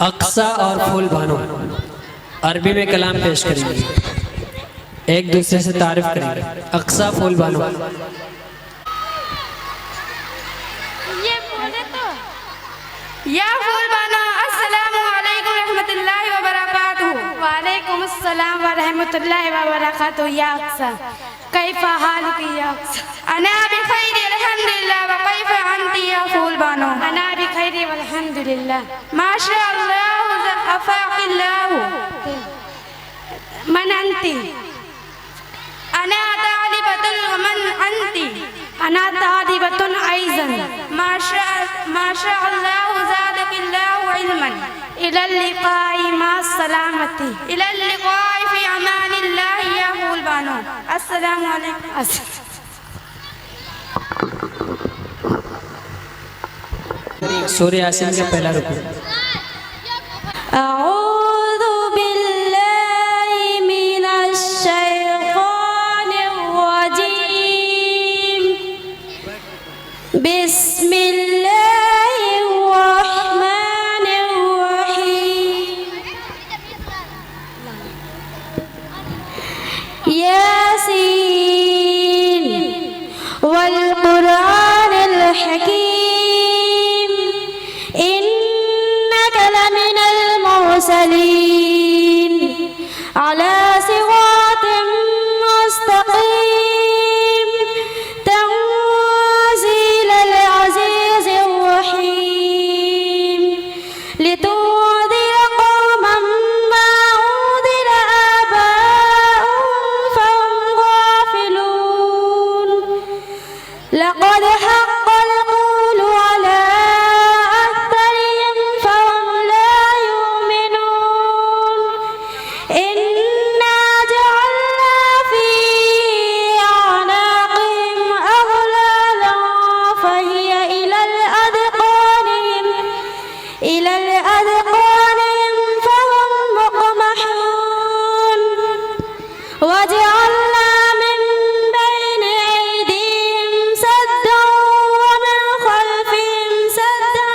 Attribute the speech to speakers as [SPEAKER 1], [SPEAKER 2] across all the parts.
[SPEAKER 1] अक्सा और फूल बानो अरबी में कलाम पेश करेंगे, एक दूसरे से तारीफ करेंगे। अक्सा फूल बानो।
[SPEAKER 2] ये बोले तो या फूल बानो अस्सलामु अलैकुम रहमतुल्लाहि व बरकातुहू। वालेकुम अस्सलाम व रहमतुल्लाहि व बरकातुहू। या अक्सा कैफा हालुकी या अक्सा? अना बिखैर अल्हम्दुलिल्लाह व कैफा अंती या फूल बानो? अना बिखैर अल्हम्दुलिल्लाह। माशाअल्लाह अफाकिल्लाह। मन अंती? अना तालिबतुन व मन अंती? अना तालिबतुन अयज़न। माशाअल्लाह ज़ादकिल्लाहु इल्मन। इलल लिक़ाई मा सलामती। इलल लिक़ाई फ़ी अमानिल्लाह या फूल बानो। अस्सलामु अलैकुम।
[SPEAKER 1] सूरह यासीन का पहला रुकू।
[SPEAKER 2] अऊज़ु बिल्लाहि मिनश शैतानिर रजीम। बिस्मिल्लाहिर रहमानिर रहीम। यासीन वल कुरानिल हकीम। इन्नका लमिनल मुरसलीन अला सिरातिम मुस्तक़ीम। तंज़ीलल अज़ीज़िर रहीम। लितुन्ज़िरा क़ौमन मा उन्ज़िर आबाउहुम फहुम गाफ़िलून। लक़द हक़्क़ल क़ौलु अला अक्सरिहिम फहुम ला युमिनून। इन्ना जअलना फ़ी अअनाक़िहिम अग़लालन फ़हिय इलल अज़क़ानिहिम फहुम मुक़महून। वजअलना मिन बैनि अयदीहिम सद्दन व मिन ख़ल्फ़िहिम सद्दन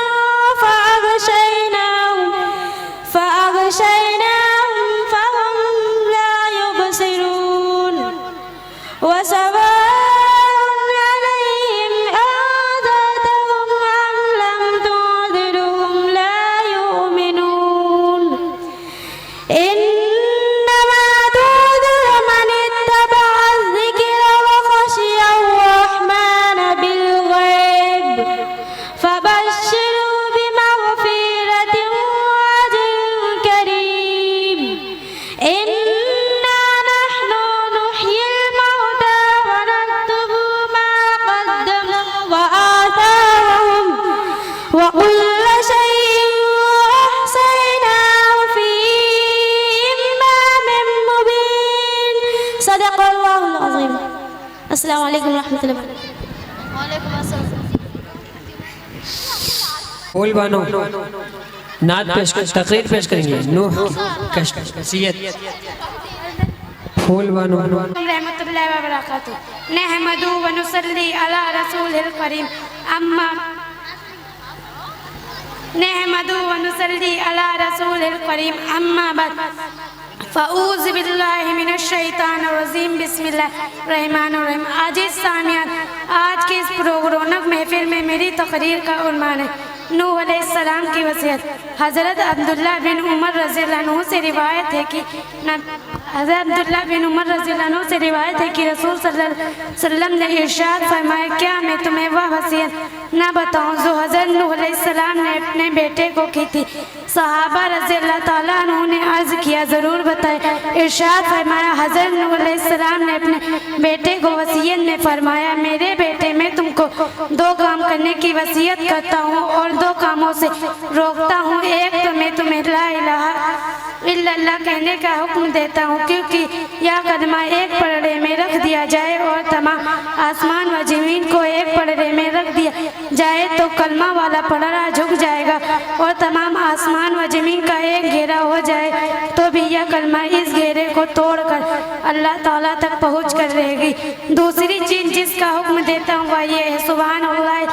[SPEAKER 2] फ़अग़शयनाहुम फहुम ला युबसिरून। वसवाअन अलैहिम अअंज़रतहुम अम लम तुंज़िरहुम ला युमिनून। इन्नमा तुंज़िरु मन इत्तबअ अज़्ज़िक्र व ख़शिय अर्रहमान बिल-ग़ैब। फ़बश्शिरहु बिमग़फ़िरतिन व अज्रिन करीम। इन्ना नहनु नुह्यिल मौता व नक्तुबु मा क़द्दमू व आथारहुम व कुल्ल शैइन अहसयनाहु फ़ी इमामिन मुबीन। सदक़ल्लाहुल अज़ीम। अस्सलामु अलैकुम व रहमतुल्लाहि व बरकातुहू। वालेकुम अस्सलाम।
[SPEAKER 1] फूल बानो नात पेश तकरीर पेश करेंगे। नूह कशियत फूल बानो।
[SPEAKER 2] रहमतुल्लाहि व बरकातुहू। नहमदु व नुसल्ली अला रसूलिल करीम। अम्मा नहमदु व नुसल्ली अला रसूलिल करीम। अम्मा बाद फ़अऊज़ु बिल्लाहि मिनश शैतानिर रजीम। बिस्मिल्लाहिर रहमानिर रहीम। आजिज़ सामियान, आज की इस पुररौनक महफिल में मेरी तकरीर का उन्वान है नूह अलैहिस्सलाम की वसीयत। हज़रत अब्दुल्लाह बिन उमर रज़ियल्लाहु अन्हु से रिवायत है कि रसूल सल्लल्लाहु अलैहि वसल्लम ने इरशाद फरमाया, क्या मैं तुम्हें वह वसीयत न बताऊं जो हज़रत नूह अलैहिस्सलाम ने अपने बेटे को की थी। सहाबा रज़ियल्लाहु ताला अन्हु ने अर्ज़ किया, ज़रूर बताए। इरशाद फरमाया, हज़रत नूह अलैहिस्सलाम ने अपने बेटे को वसीयत में फरमाया, मेरे बेटे मैं तुमको दो काम करने की वसीयत करता हूँ और दो कामों से रोकता हूँ। एक तो मैं तुम्हें ला इलाहा इल्लल्लाह कहने का हुक्म देता हूँ, क्योंकि यह कलमा एक पलड़े में रख दिया जाए और तमाम आसमान व ज़मीन को एक पलड़े में रख दिया जाए तो कलमा वाला पलड़ा झुक जाएगा और तमाम आसमान व ज़मीन का एक घेरा हो जाए तो भी यह कलमा इस घेरे को तोड़कर अल्लाह ताला तक पहुँच कर रहेगी। दूसरी चीज़ जिसका हुक्म देता हूँ वह ये है, सुभान अल्लाह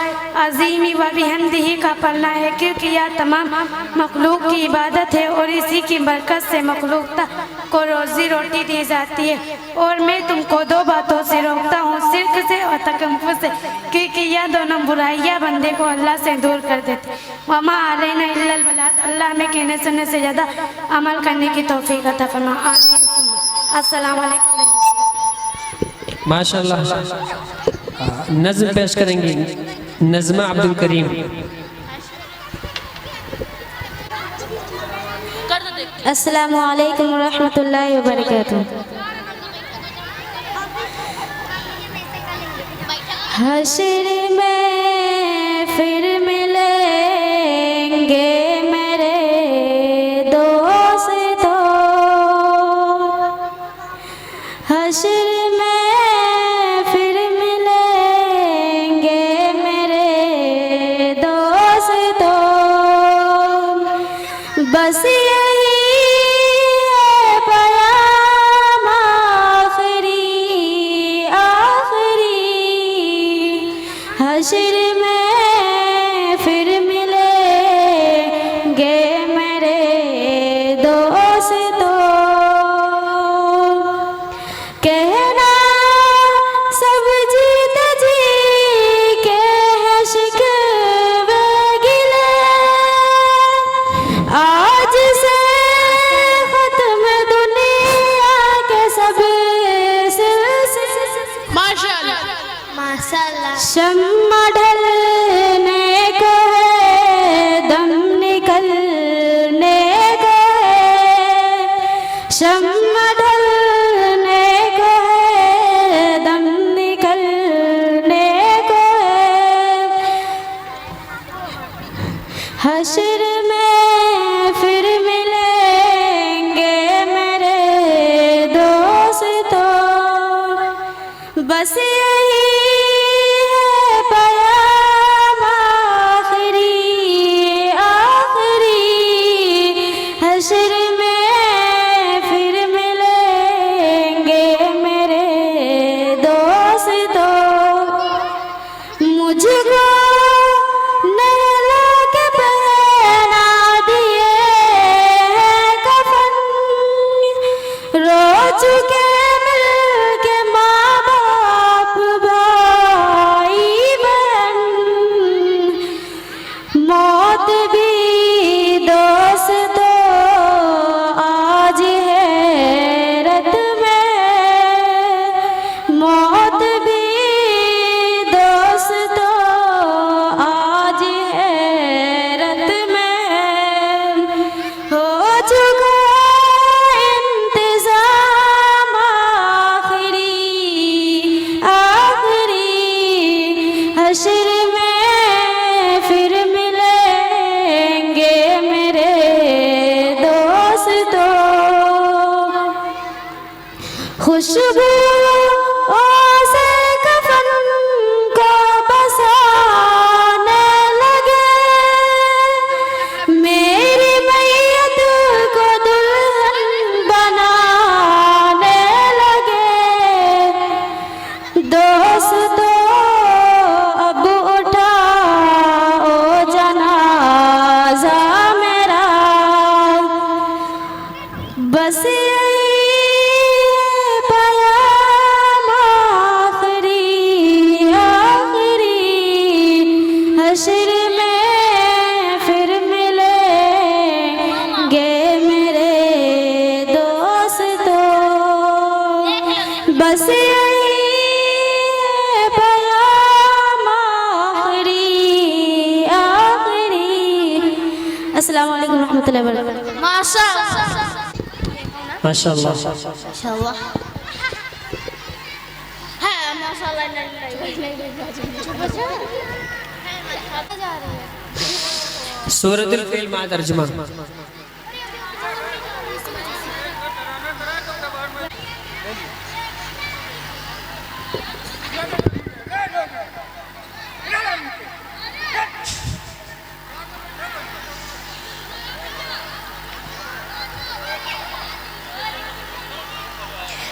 [SPEAKER 2] अज़ीमी व बिहम्दिही का पढ़ना है, क्योंकि यह तमाम मखलूक की इबादत है और इसी की बरकत से मखलूक को रोज़ी रोटी दी जाती है। और मैं तुमको दो बातों से रोकता हूँ, शिर्क से और तकब्बुर से, क्योंकि यह दोनों बुराइयाँ बंदे को अल्लाह से दूर कर देते। वमा अलैना इल्लल बलाग। अल्लाह में कहने सुनने से ज़्यादा अमल करने की तौफीक अता फरमा। अस्सलाम वालेकुम।
[SPEAKER 1] माशाल्लाह। नज़्म पेश करेंगी नज़मा अब्दुल करीम।
[SPEAKER 2] अस्सलामु अलैकुम व रहमतुल्लाहि व बरकातुहू। हश्र में फिर मिलेंगे मेरे दोस्तों, हश्र में फिर मिलेंगे मेरे दोस्तों। बस यही है पयाम आखिरी आखिरी, हश्र में फिर मिलेंगे मेरे दोस्तों। कहना सब जीत जी के हैं शिकवे गिले, आज से खत्म दुनिया के सब सिलसिले।
[SPEAKER 3] माशाल्लाह माशाल्लाह।
[SPEAKER 2] शम्मा ढलने को है, दम निकलने को है, शम्मा ढलने को है, दम निकलने को है। हश्र में फिर मिलेंगे मेरे दोस्तों, बस यही है पयाम आखिरी आखिरी, हश्र में फिर मिलेंगे मेरे दोस्तों। मुझको नहला के पहना दिए हैं कफन, रो चुके मिल के माँ बाप भाई बहन। मौत भी दोस्तों आज हैरत में, मौत भी दोस्तों आज हैरत में। हो चुका इंतज़ाम आखिरी आखिरी, हश्र में फिर मिलेंगे मेरे दोस्तों। खुशबू से कफन को बसाने लगे, मेरी मैयत को दुल्हन बनाने लगे। दोस्तों अब उठाओ जनाजा मेरा, बस यही पयाम आखिरी आखिरी, हश्र में फिर मिलेंगे मेरे दोस्तों, बस यही पयाम आखिरी आखिरी। अस्सलाम वालेकुम रहमतुल्लाहि व बरकातुहू।
[SPEAKER 3] माशाल्लाह
[SPEAKER 1] माशाल्लाह।
[SPEAKER 3] माशाल्लाह है माशाल्लाह। नहीं
[SPEAKER 1] सूरतुल फील मा तर्जुमा।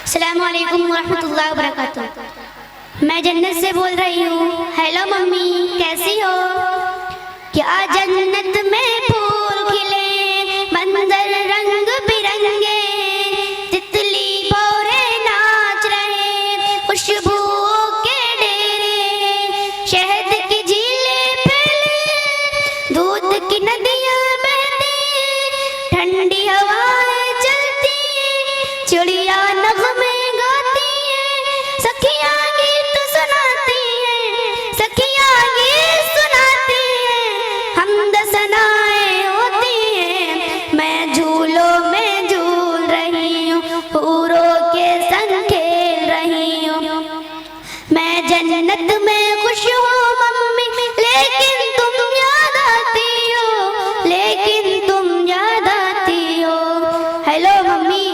[SPEAKER 4] अस्सलामु अलैकुम वरहमतुल्लाहि वबरकातुहू। मैं जन्नत से बोल रही हूँ। हेलो मम्मी, कैसी हो? क्या जन्नत में फूल खिले, मंजर रंग बिरंगे, तितली भौरे नाच रहे, खुशबुओं के डेरे, शहद की झीलें फैले, दूध की नदियाँ बहती, ठंडी हवाएं चलती, चिड़िया नगमे गाती है, सखियाँ गीत सुनाती हैं, सखियाँ गीत सुनाती हैं, हमद सनाएं होती हैं। मैं झूलों में झूल रही हूँ, हूरों के संग खेल रही हूँ। मैं जन्नत में खुश हूँ मम्मी, लेकिन तुम याद आती हो, लेकिन तुम याद आती हो। हेलो मम्मी,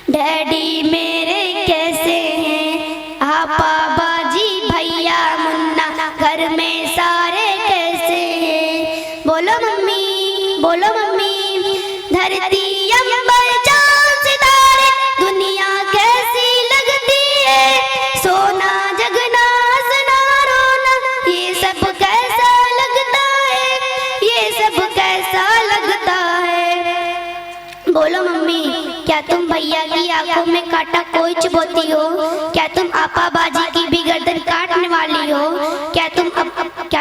[SPEAKER 4] डैडी मेरे कैसे हैं? आपा बाजी भैया मुन्ना घर में सारे कैसे हैं? बोलो मम्मी, बोलो मम्मी। धरती अंबर चांद सितारे दुनिया कैसी लगती है? सोना जगना हंसना रोना ये सब कैसा लगता है? ये सब कैसा लगता है? बोलो मम्मी, क्या तुम भैया की आंखों में कांटा कोई चुभोती हो? क्या तुम आपा बाजी की भी गर्दन काटने वाली हो? क्या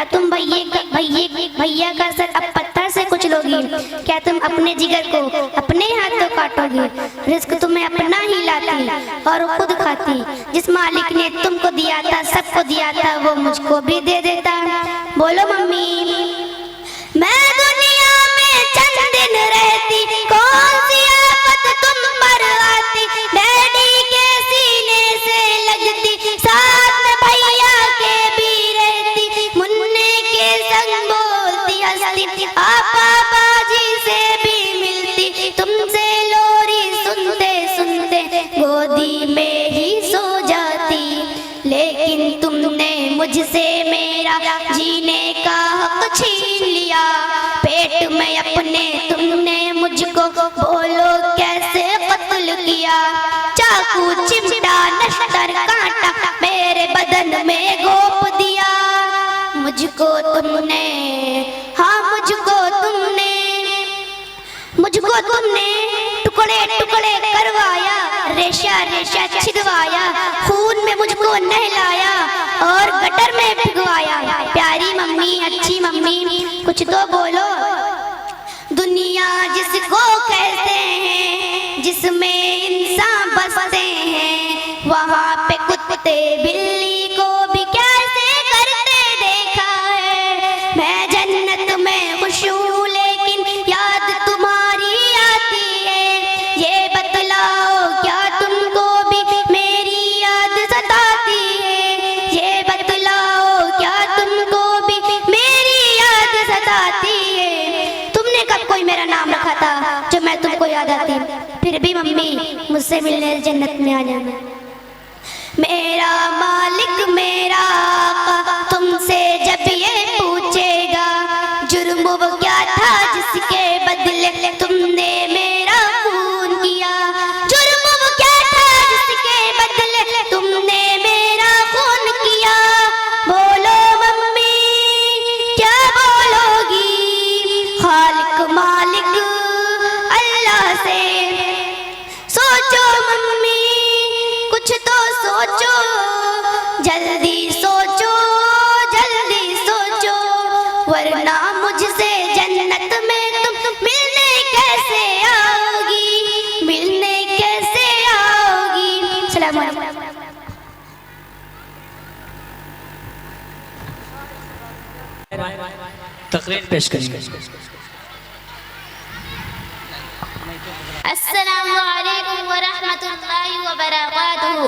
[SPEAKER 4] तुम भैया का सर अब पत्थर से कुचलोगी? क्या तुम अपने जिगर को अपने हाथों काटोगी? रिस्क तुम्हें अपना ही लाती और खुद खाती। जिस मालिक ने तुमको दिया था, सबको दिया था, वो मुझको भी दे देता। बोलो मम्मी। मैं दुनिया में चंद दिन रहती, कौन सी आफत तुम पर आती? डैडी के सीने से लगती, साथ में भैया के भी रहती, मुन्ने के संग बोलती हंसती, आपा बाजी से भी मिलती, तुमसे लोरी सुनते सुनते गोदी में ही सो जाती। लेकिन तुमने मुझसे मेरा जीने का हक छीन लिया, पेट में अपने तुमने मुझको बोलो कैसे कत्ल किया? चाकू चिमटा नश्तर कांटा मेरे बदन में गोप दिया। मुझको तुमने, हाँ मुझको तुमने टुकड़े टुकड़े करवाया, रेशा रेशा छिदवाया, खून में मुझको नहलाया और गटर में भिगवाया। प्यारी मम्मी, अच्छी मम्मी, कुछ तो बोलो। दुनिया जिसको कहते हैं, जिसमें इंसान बसते हैं, वहाँ पे कुत्ते बिल्ली को भी कैसे करते देखा है। मैं जन्नत में खुश हूँ, लेकिन याद तुम्हारी आती है। ये बतलाओ क्या तुमको भी मेरी याद सताती है? ये बतलाओ क्या तुमको भी मेरी याद सताती है? तुमने कब कोई मेरा नाम रखा था जो मैं तुमको याद आती? फिर भी मम्मी, मुझसे मिलने जन्नत में आ जाना। मेरा मालिक मेरा आका तुमसे जब ये पूछेगा, जुर्म वो क्या था जिसके बदले तुमने मेरा खून किया? जुर्म वो क्या था जिसके बदले तुमने मेरा खून किया? बोलो मम्मी, क्या बोलोगी? खालिक मालिक अल्लाह से सोचो मम्मी, कुछ तो सोचो, जल्दी सोचो, जल्दी सोचो, वरना मुझसे जन्नत में तुम मिलने कैसे आओगी? मिलने कैसे आओगी? सलाम अलैकुम।
[SPEAKER 1] तकरीर पेश करेंगे।
[SPEAKER 3] अस्सलामु अलैकुम व रहमतुल्लाहि व बरकातुहू।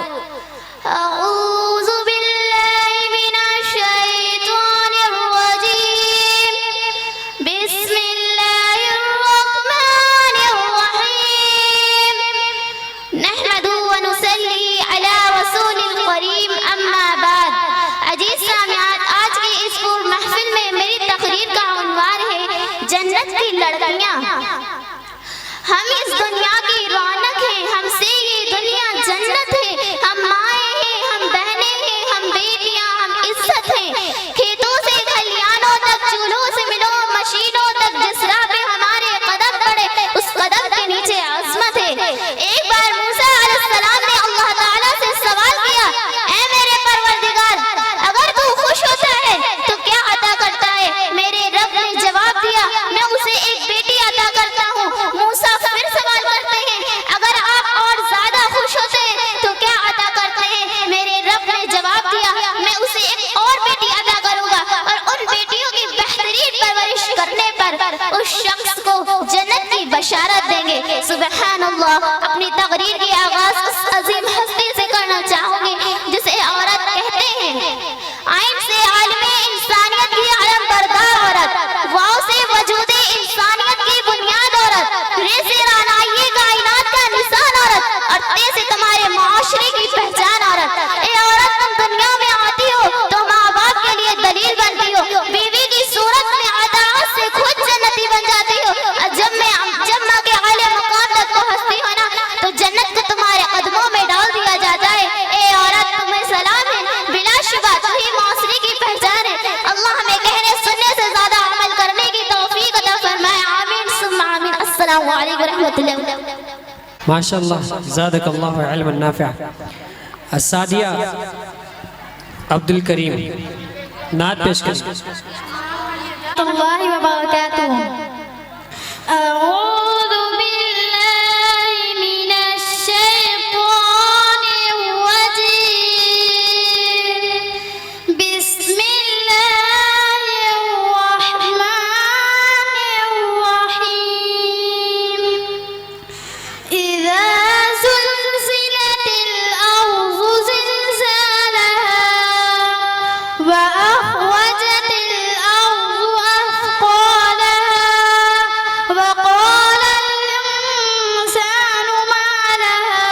[SPEAKER 3] अऊज़ु बिल्लाहि मिनश शैतानिर रजीम। बिस्मिल्लाहिर रहमानिर रहीम। नहमदुहु व नुसल्ली अला रसूलिल करीम, अम्मा बाद। अजीज सामिआत, आज की इस महफिल में मेरी तकरीर का उन्वान है जन्नत की लड़कियां। हम इस दुनिया की रौनक हैं, हमसे ये दुनिया सुबहान अल्लाह। अपनी तकरीर की आगाज उस अजीम हस्ती से करना चाहूंगी जिसे औरत कहते हैं। आइन से आलमे इंसानियत की आलम बरदार औरत, वाव से वजूदे इंसानियत की बुनियाद औरत, रे से रानाइए कायनात का निशान औरत, और ते से तुम्हारे माशरे की पहचान औरत। ए औरत, तुम दुनिया में आती हो तो माँ बाप के लिए दलील बनती हो, बीवी की सूरत में अदालत से खुद जन्नती बन जाती हो, और जब माँ के आले मकाम तक पहुँचती हो ना तो जन्नत को तुम्हारे कदमों में डाल दिया जाता है। ए औरत, तुम्हें सलाम है, बिलाशुबा तुम ही माशरे की पहचान है। अल्लाह हमें कहने सुनने से ज्यादा अमल करने की तौफीक अता फरमाए। आमीन सुम्मा आमीन। अस्सलामु अलैकुम व रहमतुल्लाह।
[SPEAKER 1] माशाअल्लाह, ज़ादकल्लाहु इल्मन नाफ़िअ। अस्सादिया अब्दुल करीम नात पेश करें।
[SPEAKER 4] अल्लाह व बरकातहू।
[SPEAKER 3] अऊज़ु बिल्लाहि मिनश शैतानिर रजीम। बिस्मिल्लाहिर रहमानिर रहीम। इज़ा ज़ुलज़िलतिल अर्ज़ु ज़िलज़ालहा व अख़रजतिल अर्ज़ु अथक़ालहा व क़ालल इंसानु मा लहा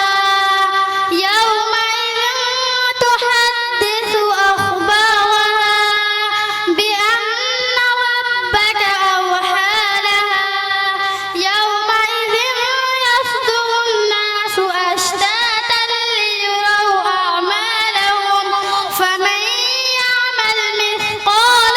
[SPEAKER 3] यौमइज़िन तुहद्दिसु अख़बारहा बिअन्ना रब्बक अवहा लहा यौमइज़िन यस्दुरु अन्नासु अश्तातन लियुरौ अअमालहुम फमन यअमल मिथक़ाल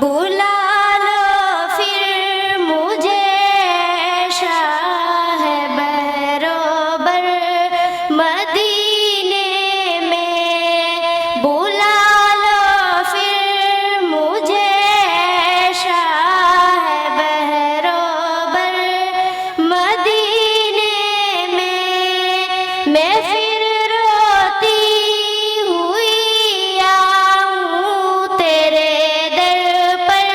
[SPEAKER 3] बुला लो फिर मुझे शाह बरोबर मदीने में बुला लो फिर मुझे शाह बरोबर मदीने में मैं फिर रोती हुई आऊं तेरे दर पर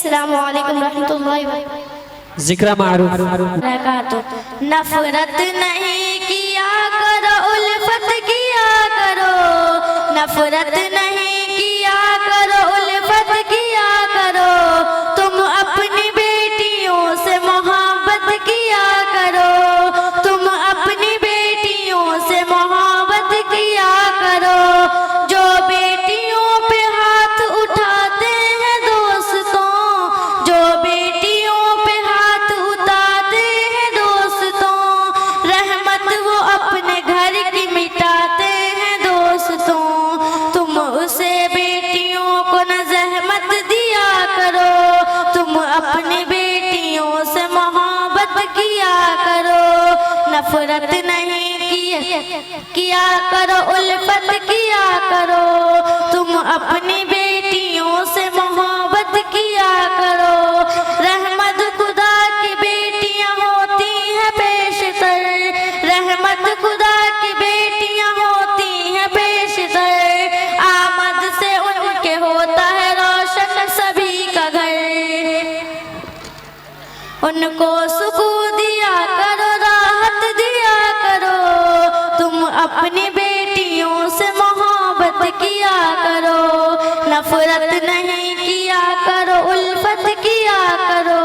[SPEAKER 4] अस्सलामु अलैकुम रहमतुल्लाहि व
[SPEAKER 1] जिक्र मारूफ
[SPEAKER 4] बरकातुहू। नफरत नहीं किया करो, उल्फत किया करो, नफरत नहीं किया करो, उल्फत किया करो, तुम अपनी बेटियों से मोहब्बत किया करो, तुम अपनी बेटियों से मोहब्बत किया करो। जो बेटियों पे हाथ उठाते हैं दोस्तों, जो बेटियों पे हाथ उठाते हैं दोस्तों, रहमत वो अपने घर की मिटाते हैं दोस्तों। तुम उसे बेटियों को न ज़हमत दिया करो, तुम अपनी बेटियों से मोहब्बत किया करो। नफरत नहीं किया करो, उल्फत किया करो, तुम अपनी बेटियों से मोहब्बत किया करो। रहमत खुदा की बेटियां होती हैं पेशतर, रहमत खुदा की बेटियां होती हैं पेशतर, आमद से उनके होता है रोशन सभी का घर। उनको सुकून दिया करो, राहत दिया करो, तुम अपनी बेटियों से मोहब्बत किया करो। नफरत नहीं किया करो, उल्फत किया करो,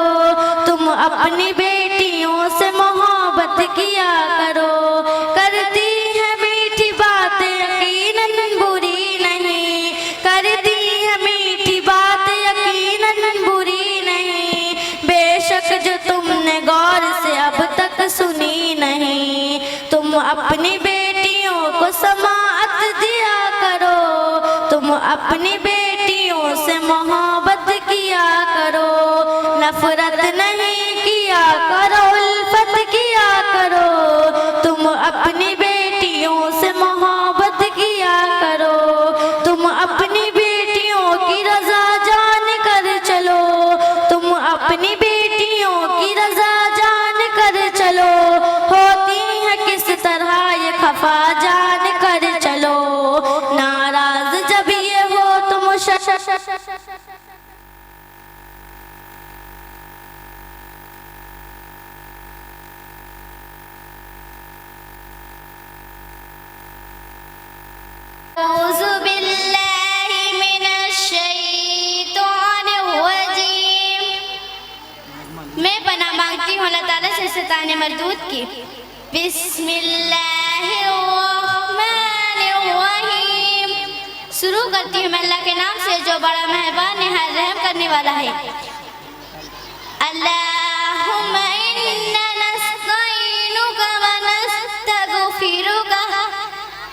[SPEAKER 4] तुम अपनी बेटियों से मोहब्बत किया करो। करती है मीठी बातें यकीनन बुरी नहीं, करती है मीठी बातें यकीनन बुरी नहीं, बेशक जो तुमने गौर से अब तक सुनी नहीं। तुम अपनी बेटियों को समाअत दिया करो, तुम अपनी बेटियों से मोहब्बत किया करो। नफरत नहीं किया करो, उल्फत किया करो, तुम अपनी बेटियों से मोहब्बत किया करो। तुम अपनी बेटियों की रजा जान कर चलो, तुम अपनी बेटियों की रजा जान कर चलो। होती है किस तरह ये खफा जान कर चलो, नाराज जब ये हो तुम औज़ु बिल्लाहि मिनश शैतानिर रजीम। मैं पनाह मांगती हूँ अल्लाह ताला से शैतान मरदूद की। बिस्मिल्लाहिर्रहमानिर्रहीम। शुरू करती हूँ मैं अल्लाह के नाम से जो बड़ा मेहरबान है, रहम करने वाला है। अल्लाहुम्मा इन्ना नस्तईनुका व नस्तगफिरुका।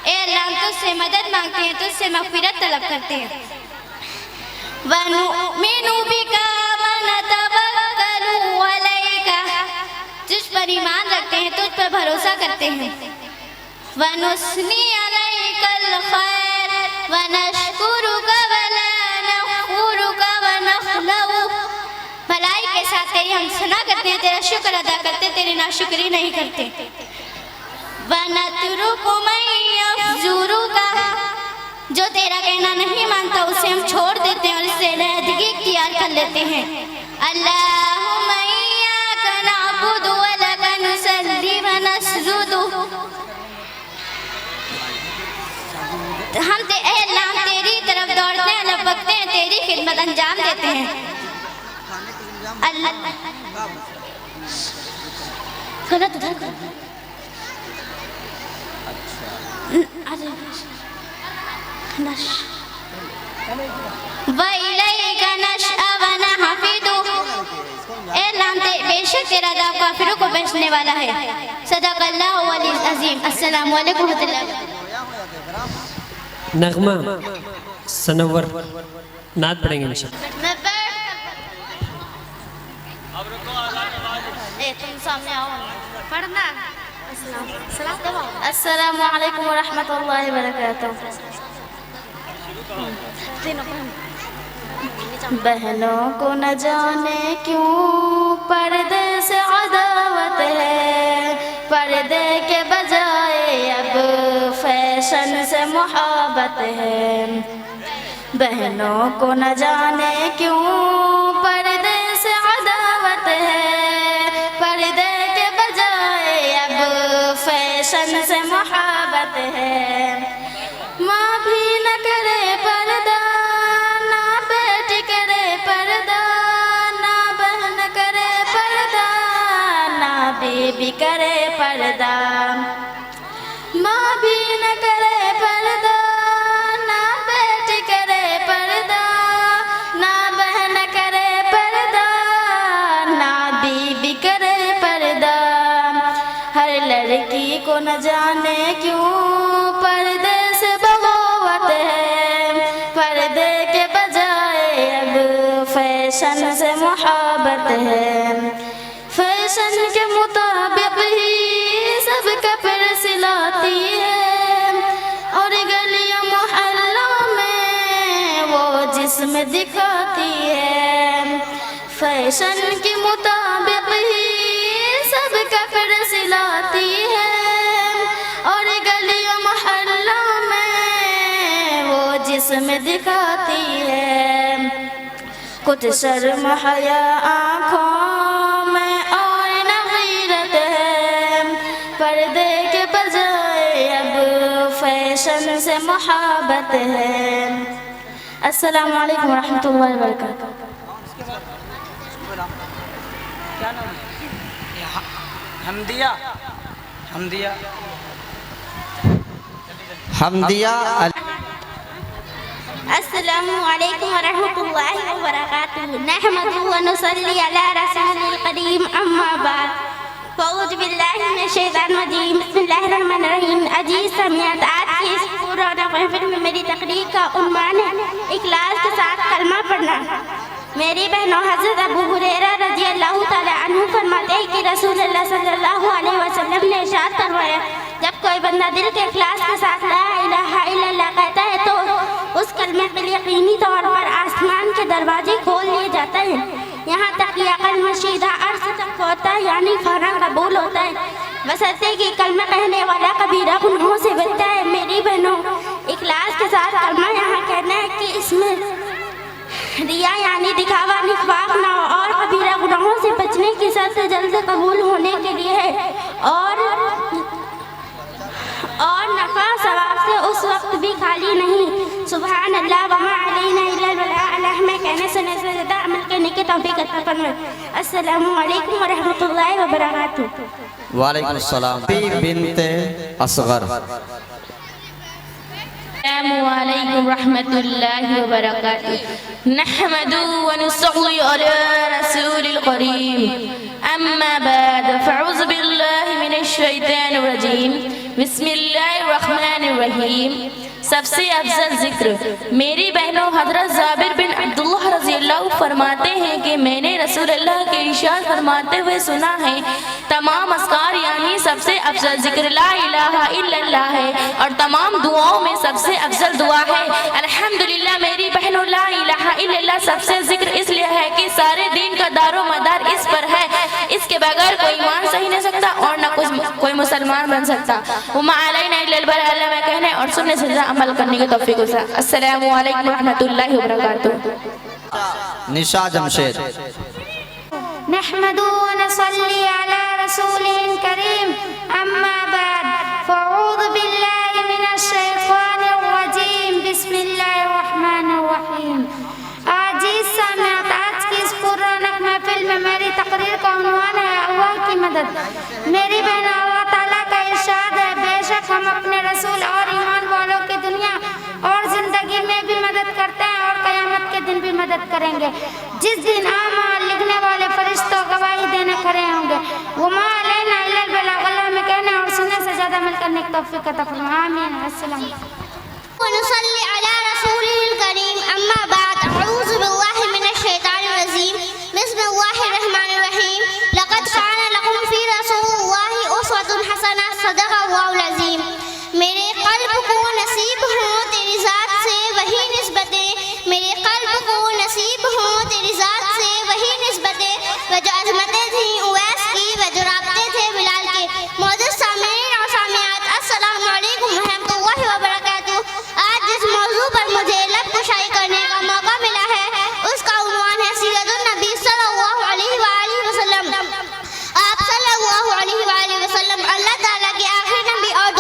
[SPEAKER 4] ए अल्लाह, हम तुझसे मदद मांगते हैं, तुझसे मग़फ़िरत तलब करते हैं। व नुमिनु बिका व नतवक्कलु अलैका। तुझ पर ईमान रखते हैं, तुझ पर भरोसा करते हैं। व नुस्नी अलैकल खैर व नशकुरुका व ला नखुरुका व नखलउ। भलाई के साथ तेरी हम सना करते हैं, तेरा शुक्र अदा करते, तेरी नाशुक्री नहीं करते। व नतरुकु मन यफ़जुरुका। जो तेरा कहना नहीं मानता उसे हम छोड़ देते हैं और इससे अलहदगी इख्तियार कर लेते हैं। अल्लाहुम्मा इय्याका नअबुदु व लका नुसल्ली व नसजुदु। हम तेरी तरफ दौड़ते हैं, लपकते हैं, तेरी खिदमत अंजाम देते हैं। अल्लाह गलत उधर बेशक तेरा अज़ाब काफिरों को बचने वाला है। सदक़ल्लाहु अज़ीम। अस्सलामु अलैकुम व रहमतुल्लाहि।
[SPEAKER 1] नगमा सनवर नात पढ़ेंगे इंशाअल्लाह।
[SPEAKER 4] तुम सामने आओ पढ़ना। अस्सलामु अलैकुम व रहमतुल्लाहि व बरकातुहू। बहनों को न जाने क्यों पर्दे से अदावत है, पर्दे के बजाय अब फैशन से मोहब्बत है। बहनों को न जाने क्यों पर्दे
[SPEAKER 5] से मोहब्बत है। माँ भी न करे पर्दा, ना बेटी करे पर्दा, ना बहन करे पर्दा, ना बीबी करे पर्दा। माँ भी न करे पर्दा, ना बेटी करे पर्दा, ना बहन करे पर्दा, ना बीबी करे पर्दा। हर लड़की को न जाने क्यों पर्दे से बगावत है, पर्दे के बजाय अब फैशन से मोहब्बत है। फैशन के मुताबिक ही सब कपड़े सिलाती है और गलियों मोहल्लों में वो जिस्म दिखाती है। फैशन के मुताबिक ही सब कपड़े सिलाती है और गलियों मोहल्लों में वो जिस्म दिखाती है। कुछ शर्म हया आँखों में और न गैरत है, पर्दे के बजाय अब फैशन से मोहब्बत है। अस्सलामु अलैकुम रहमतुल्लाहि व बरकातहू।
[SPEAKER 6] हमदिया हमदिया
[SPEAKER 7] हमदिया
[SPEAKER 3] अस्सलामु अलैकुम वरहमतुल्लाहि वबरकातुहू। नहमदुहु व नुसल्ली अला रसूलिल करीम, अम्मा बाद। अऊज़ु बिल्लाहि मिनश शैतानिर रजीम, बिस्मिल्लाहिर रहमानिर रहीम। अजीज समीआत, आज की इस पुराना महफिल में मेरी तकरीर का उन्वान है इखलास के साथ कलमा पढ़ना। मेरी बहनों, हज़रत अबू हुरैरा रज़ी अल्लाह ताला अन्हु फरमाते हैं कि रसूलुल्लाह सल्लल्लाहु अलैहि वसल्लम ने इरशाद फरमाया, जब कोई बंदा दिल के इखलास के साथ ला इलाहा इल्लल्लाह कहता है तो उस कलमे के लिए यकीनी तौर पर आसमान के दरवाजे खोल लिए जाते हैं, यहाँ तक कि कलमा सीधा अर्श तक होता है, यानी फौरन कबूल होता है, बशर्ते कि कलमा कहने वाला कबीरा गुनाहों से बचता है। मेरी बहनों, इखलास के साथ कलमा यहाँ कहना है कि इसमें रिया यानी दिखावा निफाक ना हो और कबीरा गुनाहों से बचने की शर्त जल्द कबूल होने के लिए है और नफा सवाब से उस वक्त भी खाली नहीं। सुभान अल्लाह वमा अलैना इल्लल बलाग, अल्लाह में कहने सुनने से ज़्यादा अमल करने की तौफीक अता फरमाए। अस्सलामु अलैकुम व रहमतुल्लाहि व बरकातहू।
[SPEAKER 7] वालेकुम अस्सलाम। बिन्ते असगर।
[SPEAKER 5] अस्सलामुअलैकुम रहमतुल्लाहि व बरकातुहू। नहमदुहु व नुसल्ली अला रसूलिल करीम, अम्मा बाद। फ़अऊज़ु बिल्लाहि मिनश शैतानिर रजीम, बिस्मिल्लाहिर रहमानिर रहीम। सबसे अफजल जिक्र। मेरी बहनों, हज़रत जाबिर बिन अब्दुल्लाह रज़ी अल्लाह फरमाते हैं कि मैंने रसूल अल्लाह के इरशाद फरमाते हुए सुना है, तमाम अस्कार यानी सबसे अफजल जिक्र ला इलाहा इल्लल्लाह है और तमाम दुआओं में सबसे अफजल दुआ है अल्हम्दुलिल्लाह। मेरी बहनों, ला इलाहा इल्लल्लाह सबसे जिक्र इसलिए है कि सारे दीन का दारो मदार इस पर है, इसके बगैर कोई ईमान सही नहीं सकता और न कोई मुसलमान बन सकता। वमा अलैना इल्लल बलाग, अल्लाह में कहने और सुनने से अमल करने की तौफीक हो। अस्सलामु अलैकुम रहमतुल्लाहि व बरकातहू।
[SPEAKER 7] निशा जमशेद।
[SPEAKER 2] नहमदुहु व नसल्ली अला रसूलिल करीम, अम्मा बाद। फ़अऊज़ु बिल्लाहि मिनश शैतानिर रजीम, बिस्मिल्लाहिर रहमानिर रहीम। अजीज सामिआत, आज की इस पुररौनक महफिल में मेरी तकरीर का उन्वान है अल्लाह की मदद। मेरी बहनों, अल्लाह ताला का इरशाद है, बेशक हम अपने रसूल और ईमान वालों की दुनिया और जिंदगी में भी मदद करते हैं और क़यामत के दिन भी मदद करेंगे, जिस दिन आमाल लिखने वाले फरिश्तों गवाही देने खड़े होंगे। वमा अलैना इल्लल बलाग, अल्लाह में कहने और सुनने से ज़्यादा अमल करने की तौफीक अता फरमाए। आमीन। अस्सलाम।
[SPEAKER 3] नुसल्ली अला रसूलिल करीम, अम्मा बाद। अऊज़ु बिल्लाहि मिनश शैतानिर रजीम, बिस्मिल्लाहिर रहमानिर रहीम। लक़द काना लकुम फ़ी रसूलिल्लाहि उस्वतुन हसना, सदक़ल्लाहुल अज़ीम। मेरे क़ल्ब को नसीब हो तेरी ज़ात से वही निस्बतें, मेरे क़ल्ब को नसीब हो तेरी ज़ात से वही निस्बतें, वह जो अज़मतें थीं उवैस की, वह जो राब्ते थे बिलाल के। मौजूद सामीन और सामियात, अस्सलामु अलैकुम रहमतुल्लाहि व बरकातहू। आज जिस मौजू पर मुझे लब कुशाई करने का मौका मिला है उसका उन्वान है सीरतुन नबी सल्लल्लाहु अलैहि वसल्लम। आप सल्लल्लाहु अलैहि वसल्लम अल्लाह ताला के आखिरी नबी और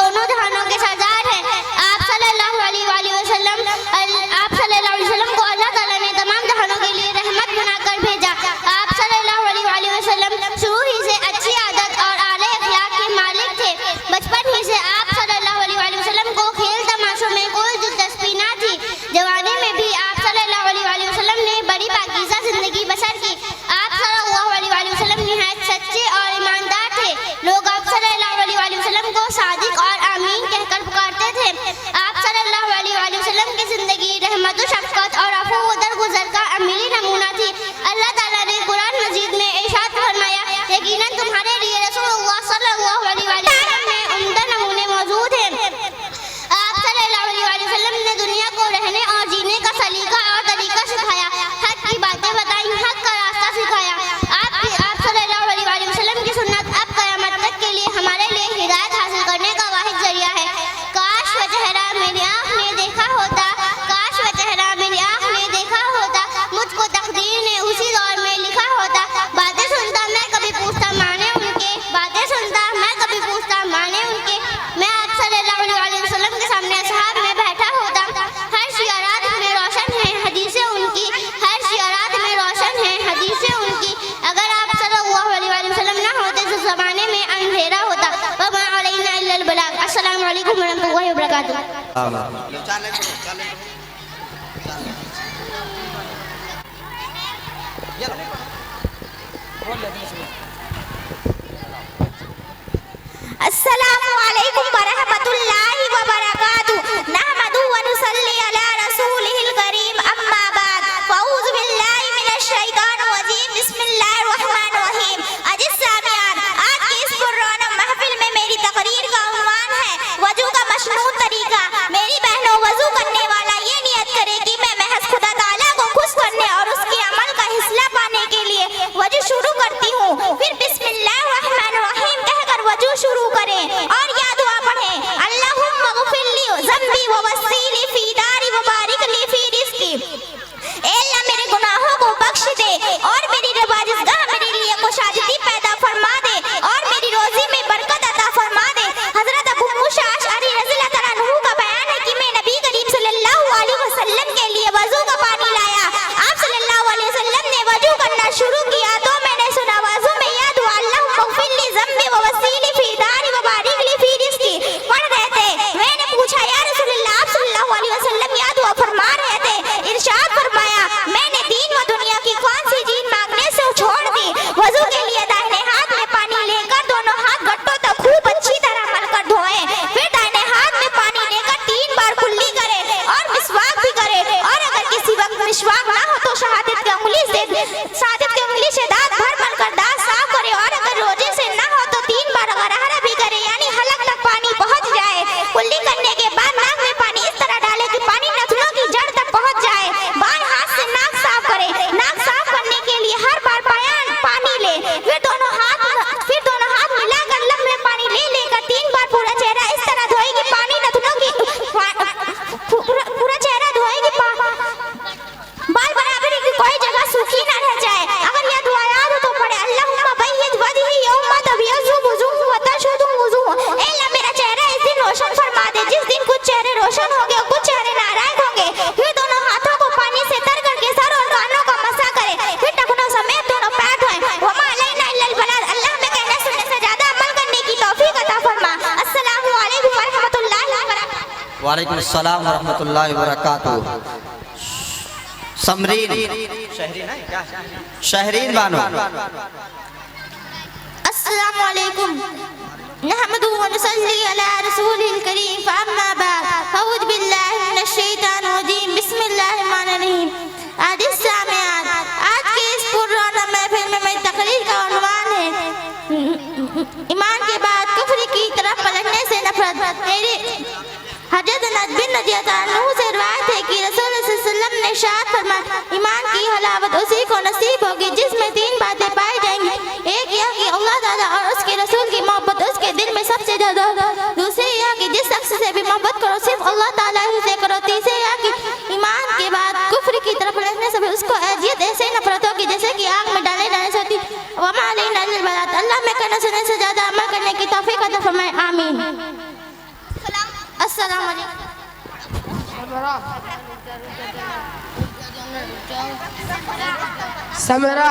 [SPEAKER 3] वरहमतुल्लाहि वबरकातुहू। अस्सलामु अलैकुम वरहमतुल्लाहि वबरकातुहू। नहमदुहु व नुसल्ली अला रसूलिहिल करीम, अम्मा बाद, फ़अऊज़ु बिल्लाहि मिनश शैतानिर रजीम, बिस्मिल्लाहिर रहमानिर रहीम। अज़ीज़ सामियान, आज की इस पुररौनक महफिल में मेरी तकरीर का उन्वान है वज़ू का मशनून तरीका। मेरी बहनों, वज़ू करने वाला ये नियत करे कि मैं महज खुदा ताला को खुश करने और उसके अमल का हिस्सा पाने के लिए वज़ू शुरू करती हूँ। फिर बिस्मिल्लाहिर रहमानिर रहीम कहकर वज़ू शुरू करें और यह दुआ पढ़ें, अल्लाहुम्मा ग़फ़िरली ज़म्बी व वस्सीली फ़ी दारी व बारिक ली फ़ी रिज़्क़ी। ए अल्लाह, मेरे गुनाहों को बख्श दे और मेरी रवाजिज़गाह मेरे लिए खुशादगी पैदा फरमा दे और मेरी रोज़ी में बरकत अता फरमा दे। हज़रत अबू मूसा अशअरी रज़ियल्लाहु तआला अन्हु का बयान है कि मैं नबी करीम सल्लल्लाहु अलैहि वसल्लम के लिए वज़ू का पानी लाया। आप सल्लल्लाहु अलैहि वसल्लम ने वज़ू करना शुरू किया तो मैंने सुना वज़ू में यह दुआ, अल्लाहुम्मा ग़फ़िरली ज़म्बी व वस्सीली फ़ी दारी व बारिक ली फ़ी रिज़्क़ी पढ़ रहे थे। मैंने पूछा, या रसूलल्लाह, आप सल्लल्लाहु अलैहि वसल्लम यह दुआ फरमा रहे थे, इरशाद फरमाया, मैंने दीन व दुनिया की कौन सी चीज मांगने से छोड़ दी। वज़ू के लिए दाहिने हाथ में पानी लेकर दोनों हाथ गट्टों तक खूब अच्छी तरह मलकर धोएं। फिर दाहिने हाथ में पानी लेकर 3 बार कुल्ली करें और मिसवाक भी करें, और अगर किसी वक्त मिसवाक ना हो तो शहादत की उंगली से दांत भर मलकर दांत साफ करें, और अगर रोजे से ना हो तो 3 बार गरहरा भी करें, यानी हलक तक पानी पहुंच जाए। कुल्ली करने के बाद नाक में पानी इस तरह डालें कि पानी नथनों की जड़ तक पहुंच जाए। बाएं हाथ से नाक साफ करें। नाक साफ करने के लिए हर बार पानी ले, फिर दोनों हाथ मिलाकर लब में पानी ले लेकर 3 बार पूरा चेहरा इस तरह धोए कि पानी नथनों की पूरा चेहरा धोए कि बाल बराबरी की कोई जगह सूखी न रह जाए। अगर यह दुआ याद हो तो पढ़े, अल्लाहुम्मा बय्यिद वजही यौमा तबय्यज़ु वुजूह व तशहदु वुजूह। ए अल्लाह, मेरा चेहरा इस दिन रोशन फरमा दे जिस दिन कुछ चेहरे रोशन होंगे और कुछ चेहरे नाराज होंगे। फिर दोनों हाथों को पानी से तर करके सर और कानों का मसा करें, फिर टखनों समेत दोनों पैर धोएं। वमा अलैना इल्लल बलाग। अल्लाह में कहने सुनने से ज्यादा अमल करने की तौफीक अता फरमा। अस्सलामु अलैकुम व रहमतुल्लाहि व बरकातुहू।
[SPEAKER 7] वालेकुम अस्सलाम व रहमतुल्लाहि व बरकातुहू। समरीन शहरीन बानो।
[SPEAKER 3] अस्सलामु अलैकुम। नहमदुहु व नुसल्ली अला रसूलिल करीम, अम्मा बाद, फ़अऊज़ु बिल्लाहि मिनश शैतानिर रजीम, बिस्मिल्लाहिर रहमानिर रहीम। अज़ीज़ सामियान, आज के इस पुररौनक महफिल में मेरी तकरीर का उन्वान है ईमान के बाद कुफ्र की तरफ पलटने से नफरत। मेरे हज़रत अनस बिन रज़ियल्लाहु से रिवायत है कि रसूल सल्लल्लाहु अलैहि वसल्लम ने इरशाद फरमाया, ईमान की हलावत उसी को नसीब होगी जिसमें 3 बातें पाई जाएंगी। एक यह कि अल्लाह ताला और उसके रसूल की मोहब्बत उसके दिल में सबसे ज्यादा हो। दूसरी यह कि जिस शख्स से भी मोहब्बत करो सिर्फ अल्लाह ताला ही से करो। तीसरी यह कि ईमान के बाद कुफ्र की तरफ पलटने से भी उसको अजियत ऐसे नफरत होगी जैसे कि आग में डाले जाने से होती। वमा अलैना इल्लल बलाग। अल्लाह में कहने सुनने से ज्यादा अमल करने की तौफीक अता फरमाए, आमीन। अस्सलाम वालेकुम।
[SPEAKER 1] समरा।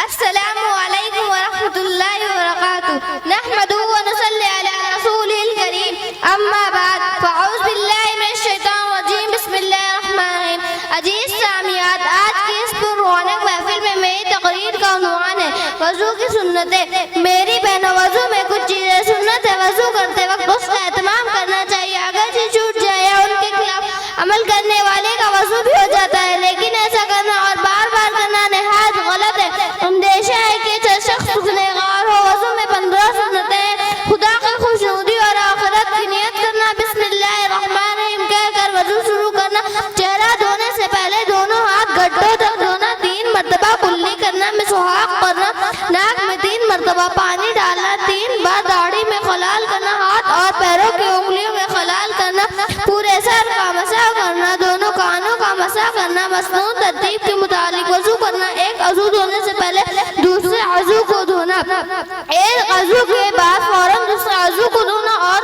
[SPEAKER 4] अस्सलामु अलैकुम व रहमतुल्लाहि व बरकातुहू। नहमदुहु व नुसल्ली अला रसूलिल करीम, अम्मा बाद, फ़अऊज़ु बिल्लाहि मिनश शैतानिर रजीम, बिस्मिल्लाहिर रहमानिर रहीम। अज़ीज़ सामियात, आज की इस पुररौनक महफिल में मेरी तकरीर का उन्वान है वज़ू की सुन्नतें। मेरी बहनों, वज़ू में कुछ चीज़ें सुन्नत है। वज़ू करते वक्त उसका एहतमाम करना चाहिए। अगर से छूट जाए या उनके खिलाफ अमल करने वाले का वज़ू भी हो जाता है, लेकिन ऐसा करना और बार बार करना नहायत गलत है। अंदेशा है कि शख्स गुनहगार हो। वज़ू में 15 सुन्नतें हैं। खुदा की खुशनुदी और आखिरत की नियत करना, बिस्मिल्लाहिर रहमानिर रहीम कहकर वज़ू शुरू करना, चेहरा धोने से पहले दोनों हाथ गड्ढों तक धोना, 3 मरतबा कुल्ली करना, मिसवाक करना, नाक में 3 मरतबा पानी डालना, 3 बार दाढ़ी में खलाल करना, हाथ और पैरों की उंगलियों में खलाल करना, पूरे सर का मसा करना, दोनों कानों का मसा करना, मसनून तरतीब के मुताबिक वज़ू करना। एक अज़ू धोने से पहले दूसरे अज़ू को धोना, एक अज़ू के बाद फौरन दूसरा अज़ू को धोना, और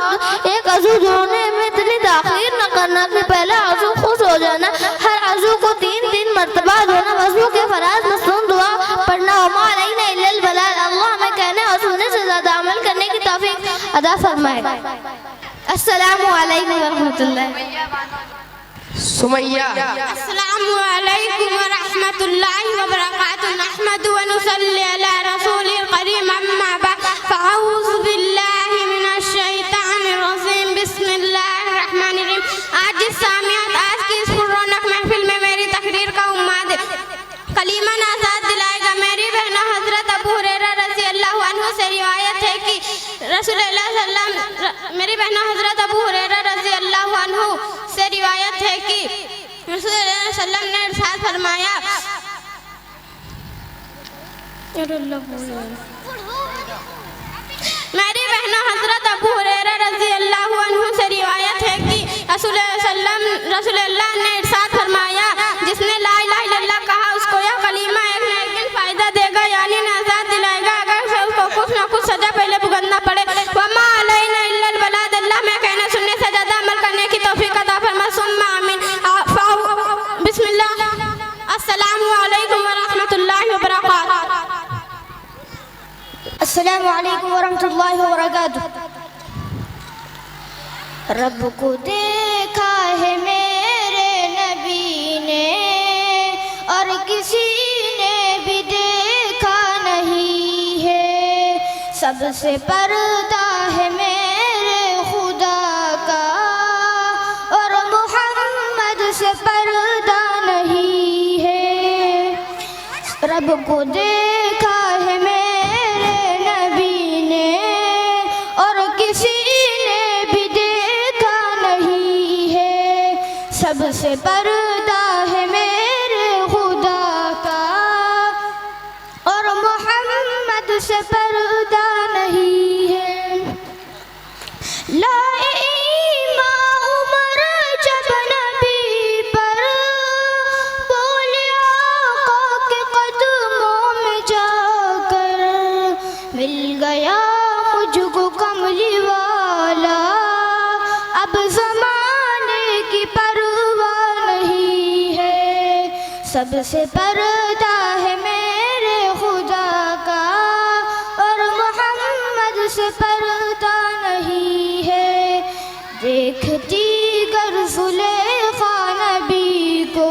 [SPEAKER 4] एक अज़ू धोने में इतनी ताख़ीर न करना कि पहला अज़ू खुश हो जाना। हर अज़ू को 3-3 मरतबा धोना। वज़ू के फराज मसनून दुआ पढ़ना, वमा अलैना इल्लल बलाग। अल्लाह में कहने और सुनने से ज्यादा अमल करने की तौफीक अदा फरमाए। अस्सलामु अलैकुम वरहमतुल्लाह।
[SPEAKER 1] सुमैया।
[SPEAKER 5] अस्सलामु अलैकुम व रहमतुल्लाहि व बरकातुहू। नहमदु व नुसल्ली अला रसूलिल करीम, अम्मा बाद, फ़अऊज़ु बिल्लाहि मिनश शैतानिर रजीम, बिस्मिल्लाहिर रहमानिर रहीम। आज सामियात, आज की इस पुररौनक महफिल में मेरी तकरीर का उम्माद कलीमा आज़ाद दिलाएगा। मेरी बहनों, हज़रत अबू हुरैरा रज़ी अल्लाहु अन्हु से रिवायत है कि रसूलुल्लाह मेरी बहनों हज़रत अबू हुरैरा रज़ी अल्लाहु अन्हु से रिवायत है कि रसूलुल्लाह सल्लल्लाहु अलैहि वसल्लम ने इरशाद फरमाया, मेरी बहनों हज़रत अबू हुरैरा रज़ी अल्लाहु अन्हु से रिवायत है कि रसूलुल्लाह ने इरशाद फरमाया, जिसने ला इलाहा इल्लल्लाह कहा उसको यह कलीमा एक न एक दिन फ़ायदा देगा, यानी आज़ाद दिलाएगा, अगर से उसको कुछ न कुछ सजा पहले भुगतना पड़े। वमा अलैना इल्लल बलाग। अल्लाह में कहने सुनने से ज़्यादा अमल करने की तौफीक अता फरमा। सुम्मा आमीन। बिस्मिल्लाह। अस्सलामु अलैकुम व रहमतुल्लाहि व बरकातुहू।
[SPEAKER 4] अस्सलामु अलैकुम वरहमतुल्लाहि वबरकातुहू। रब को देखा है मेरे नबी ने और किसी ने भी देखा नहीं है। सबसे पर्दा है मेरे खुदा का और मोहम्मद से पर्दा नहीं है। रब को देखा है मेरे नबी ने और किसी ने भी देखा नहीं है। सबसे पर्दा है मेरे खुदा का और मोहम्मद से पर्दा नहीं है। लाए ईमान उमर जब नबी पर, बोले आका के कदमों में जाकर, मिल गया मुझको कमली वाला, अब ज़माने की परवाह नहीं है। सबसे पर्दा है मेरे खुदा का और मोहम्मद से पर्दा नहीं है। देखती गर ज़ुलेखा नबी को,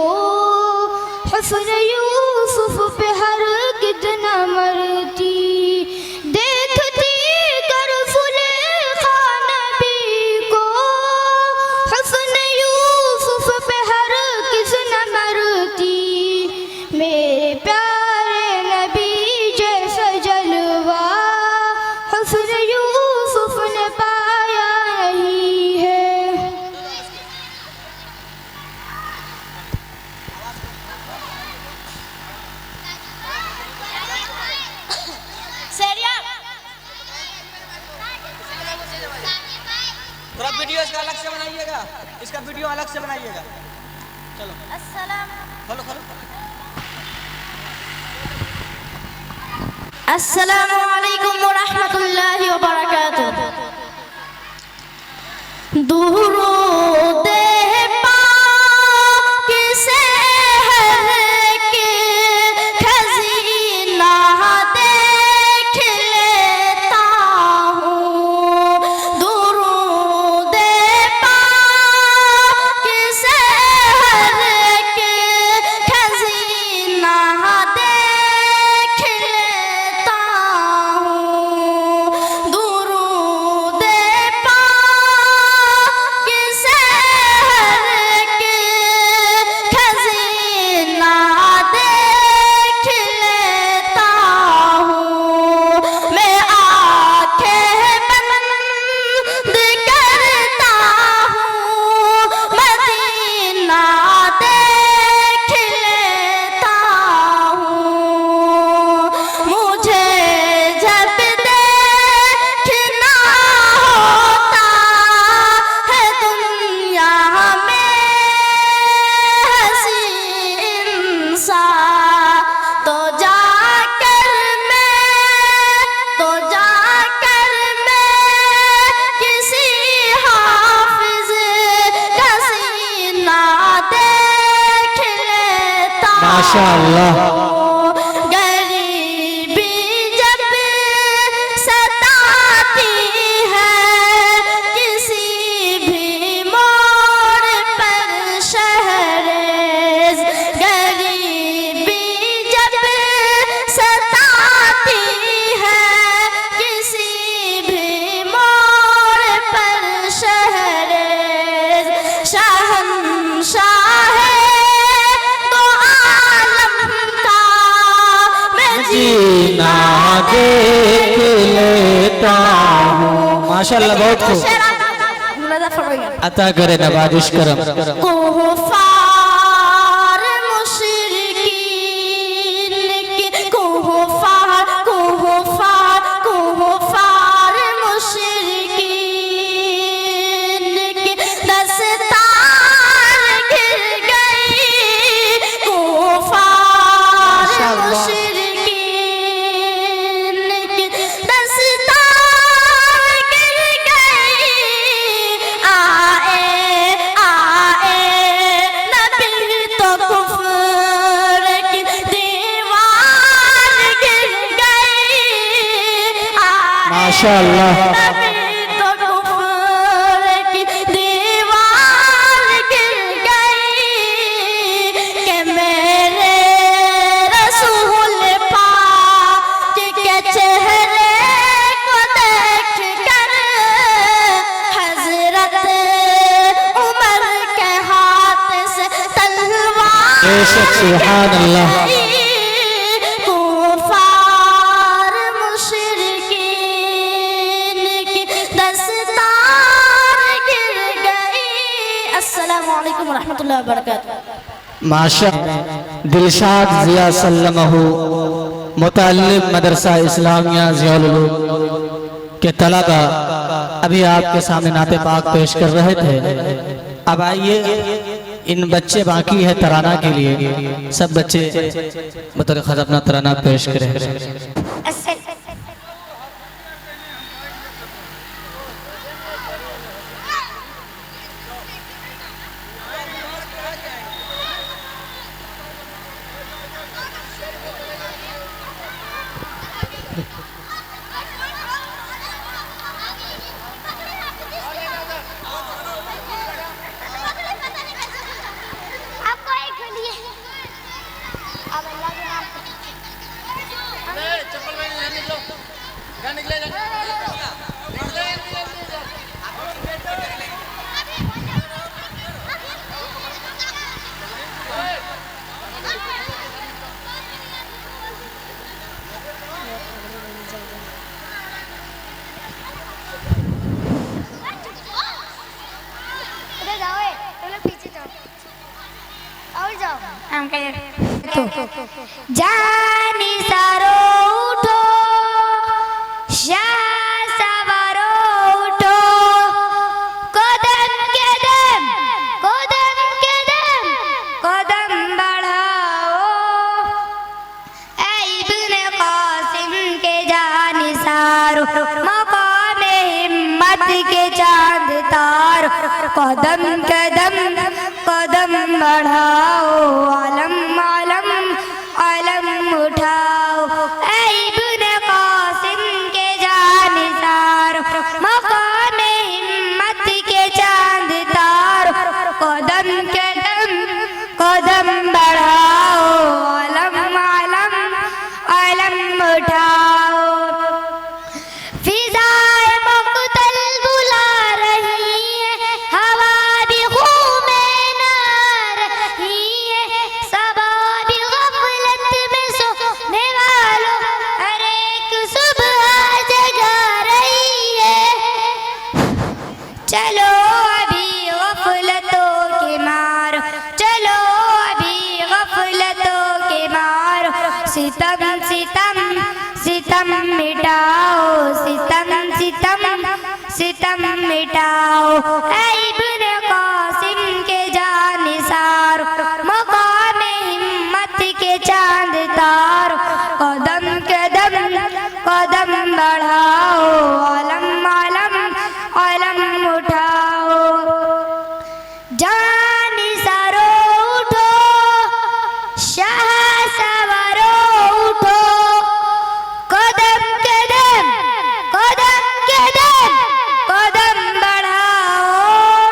[SPEAKER 4] हुस्न यूसुफ पे हरगिज़ न मरती। देखती गर ज़ुलेखा नबी को, हुस्न यूसुफ पे हरगिज़ न मरती। मेरे प्यारे नबी जैसा जलवा हुस्न यूसुफ ने पाया नहीं है।
[SPEAKER 6] थोड़ा वीडियो इसका अलग से बनाइएगा, इसका वीडियो अलग से बनाइएगा। चलो खोलो खोलो।
[SPEAKER 5] अस्सलामु अलैकुम व रहमतुल्लाहि व बरकातुहू। दुरूद पाक से हर के खज़ीना देख लेता हूँ। दुरूद पाक से हर के खज़ीना देख लेता हूँ। दुरूद पाक से हर के खज़ीना देख लेता हूँ। मैं आँखें बंद करता हूँ, मदीना देख लेता हूँ। मुझे जब देखना होता है दुनिया में हसीन सा, तो जाकर मैं किसी हाफिज का सीना देख लेता
[SPEAKER 1] माशाअल्लाह।
[SPEAKER 5] गरीबी जब सताती है
[SPEAKER 1] मदीना देख लेता हूँ। माशाअल्लाह, बहुत खूब। अता करे नवाजिश करम।
[SPEAKER 5] कुफार मुशरिकीन के कुफार मुशरिकीन के दस्तार गिर गई। कुफार मुशरिकीन के दस्तार गिर गई। आए नबी तो कुफ्र की दीवार गिर गई।
[SPEAKER 1] माशाअल्लाह।
[SPEAKER 5] नबी तो कुफ्र की दीवार गिर गई कि मेरे रसूल पाक के चेहरे को देख कर हजरत उमर के हाथ से तलवार
[SPEAKER 1] बेशक, सुभान अल्लाह।
[SPEAKER 5] कुफार मुशरिकीन की दस्तार गिर गई। अस्सलामु अलैकुम रहमतुल्लाहि व बरकातहू।
[SPEAKER 1] माशा दिलशाद जिया सल्लमहु मुतअल्लिम मदरसा इस्लामिया ज़ियाउल उलूम के तलबा अभी आपके सामने नाते पाक पेश कर रहे थे। अब आइए, इन बच्चे बाकी है तराना के लिए, सब बच्चे बतौर ख़ास अपना तराना पेश करें।
[SPEAKER 3] आपको एक बोलिए अब अल्लाह के नाम उधर जाओ, तुम लोग पीछे जाओ और जाओ। हम कह
[SPEAKER 4] जानी सारो उठो, शाह सवारो उठो, कदम के दम कदम बढ़ाओ। ऐ इब्ने कासिम के जानी सारो, मकाम हिम्मत के चांद तारो, कदम कदम बढ़ाओ, आलम आलम आलम उठाओ। ऐ इब्ने कासिम के जानिसार, मकाम हिम्मत के चांद तारो, कदम बढ़ाओ, आलम आलम आलम उठाओ। फिजाए मक़तल बुला रही है, हवा भी खून में ना रही है, सबा भी गफलत में सोने वालों, हर एक सुबह जगा रही है। चलो अभी गफलतों के मारो, चलो अभी गफलतों के मारो, सितम सितम सितम मिटाओ, सितम सितम सितम मिटाओ। ऐ इब्ने कासिम के जानिसार, मकाम हिम्मत के चांद तारो, कदम बढ़ाओ, आलम आलम आलम उठाओ। जानिसारो उठो, शाह सवारो उठो, कदम कदम बढ़ाओ।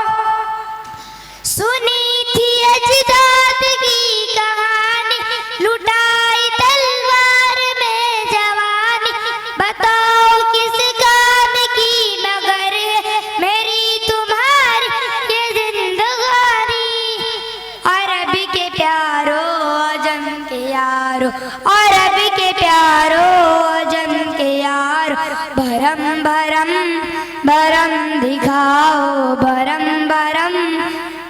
[SPEAKER 4] बरम दिखाओ, बरम बरम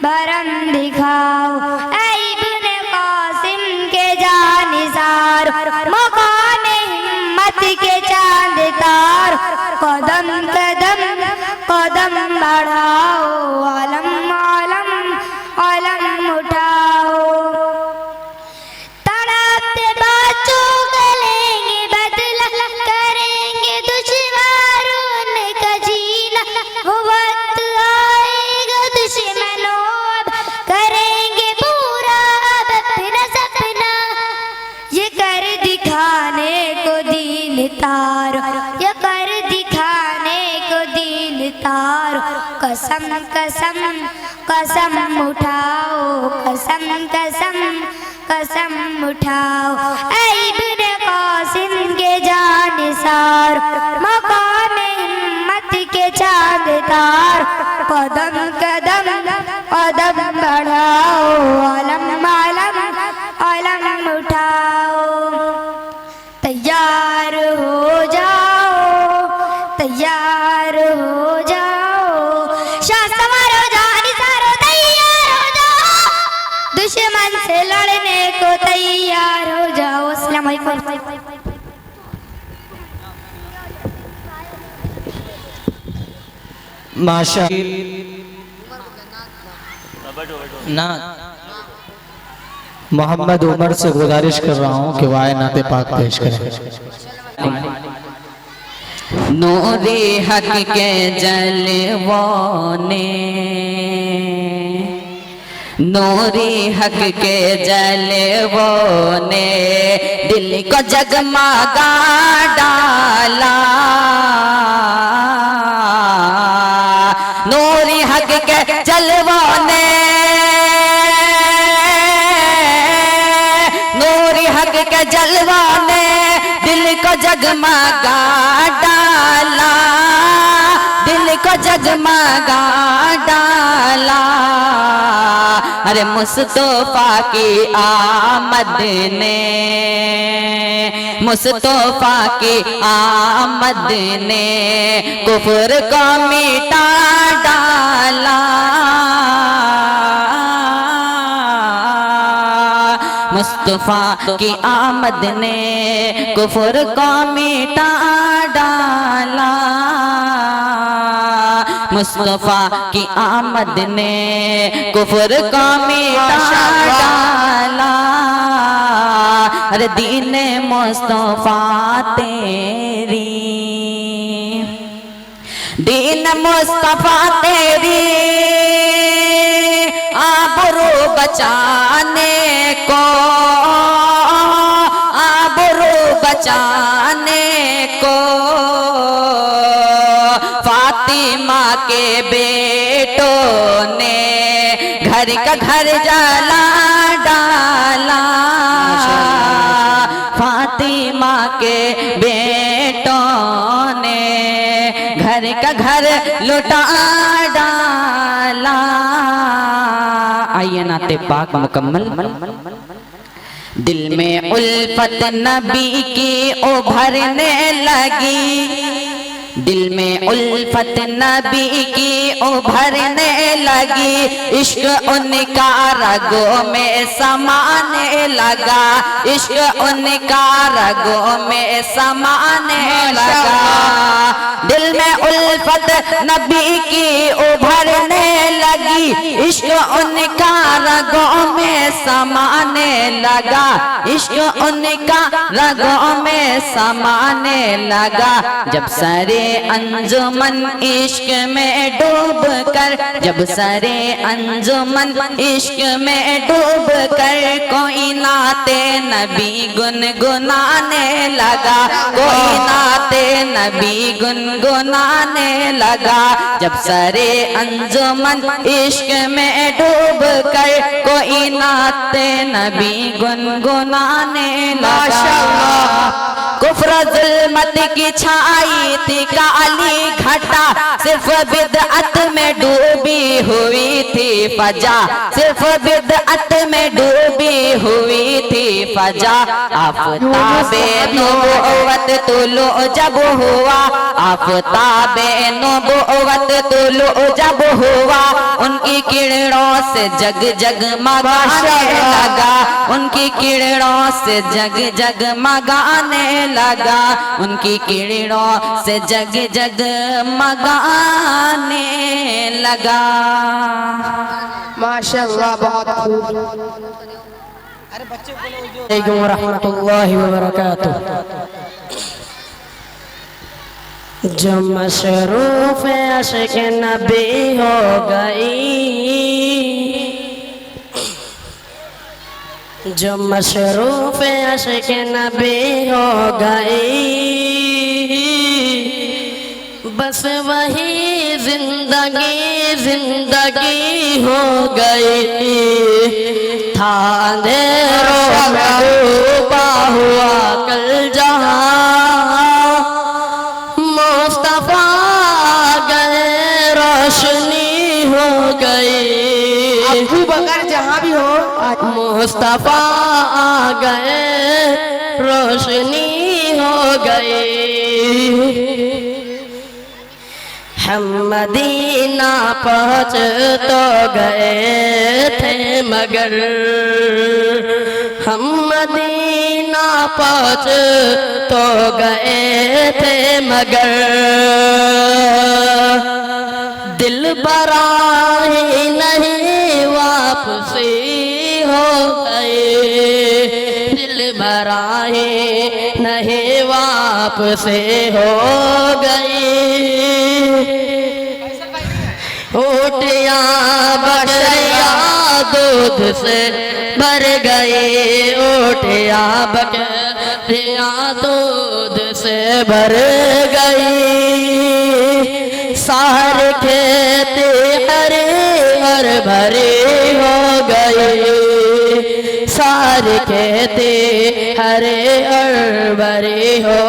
[SPEAKER 4] बरम दिखाओ। ऐ इब्ने कासिम के जानिसार, मकाम हिम्मत के चांद तार, कदम कदम कदम बढ़ाओ, आलम आलम आलम उठाओ। तड़पते बच्चों को लेंगे बदला, करेंगे दुश्वारों का जीना, वो वक्त आएगा दुश्मनों अब करेंगे पूरा अब अपना सपना। ये कर दिखाने को दीन तार, ये कर दिखाने को दीन तार। कसम कसम कसम उठाओ, कसम कसम कसम उठाओ। ऐ इब्ने कासिम के जानिसार, मकाम हिम्मत के चांद तार, कदम कदम कदम बढ़ाओ, आलम आलम आलम उठाओ। तैयार हो जाओ, तैयार हो जाओ, शाह सवार हो जाओ, निसार हो, तैयार हो जाओ, दुश्मन से लड़ने को तैयार हो जाओ। अस्सलाम वालेकुम।
[SPEAKER 1] माशा ना मोहम्मद उमर से गुजारिश कर रहा हूँ कि वाय नाते पाक पेश करें।
[SPEAKER 8] नूरे हक के जलवों ने, नूरे हक के जलवों ने दिल को जगमगा डाला। नूरे हक के जलवों ने, नूरे हक के जलवों ने दिल को जगमगा डाला, दिल को जगमगा डाला। अरे मुस्तफा की आमद ने, मुस्तफा की आमद ने कुफ्र को मिटा डाला। मुस्तफा की आमद ने कुफ्र को मिटा डाला। मुस्तफा की आमद ने कुफ्र को मिटा डाला। अरे दीन मुस्तफा तेरी, दीन मुस्तफा तेरी आबरू बचाने को, आबरू बचाने को फातिमा के बेटों ने घर का घर जला डाला। फातिमा के बेटों ने घर का घर लुटा डाला। आइए नाते पाक मुकम्मल। दिल में उल्फत नबी की उभरने लगी, दिल में उल्फत नबी की उभरने लगी। इश्क उनका रगों में समाने लगा, इश्क उनका रगों में समाने लगा। दिल में उल्फत नबी की उभरने लगी, इश्क उनका रगों में समाने लगा, इश्क उनका रगों में समाने लगा। जब सरे अंजुमन इश्क में डूब कर, जब सरे अंजुमन इश्क में डूब कर कोई नाते नबी गुनगुनाने लगा, कोई नाते नबी गुनगुनाने लगा। जब सरे अंजुमन इश्क में डूब कर कोई नाते नबी गुनगुनाने लगा। कुफ्र ज़ुल्मत की छाई थी काली घटा, सिर्फ बिदअत में डूबी हुई थी फजा, सिर्फ बिदअत में डूबी हुई थी फजा। आफताबे नबुव्वत तुलू जब हुआ, आफताबे नबुव्वत तुलू जब हुआ, उनकी किरणों से जग जगमगाने लगा, उनकी किरणों से जग जगमगाने लगा, उनकी किरणों से जग जगमगाने लगा।
[SPEAKER 9] माशाअल्लाह, बहुत खूब।
[SPEAKER 6] अरे बच्चे बोलो जो
[SPEAKER 1] अलैकुम रहमतुल्लाहि व बरकातुहू। जो मशरूफ अश्क नबी हो गई, जो मशरूफ अश्क नबी हो गई, बस वही जिंदगी जिंदगी हो गई। था अंधेरों में डूबा हुआ कल जहां, मुस्तफा गए रोशनी हो गई।
[SPEAKER 9] अबू बकर जहाँ भी हो,
[SPEAKER 1] मुस्तफा आ गए रोशनी हो गई। हम मदीना पहुँच तो गए थे मगर, हम मदीना पहुँच तो गए थे मगर, दिल बराही नहीं वापसी हो गए, दिल बराही नहीं वापसी हो गई। ऊटिया बकरिया दूध से भर गई, ऊटिया बकरिया दूध से भर गई। सारे खेत हरे हर भरे हो गए, सारे खेत हरे हर भरे हो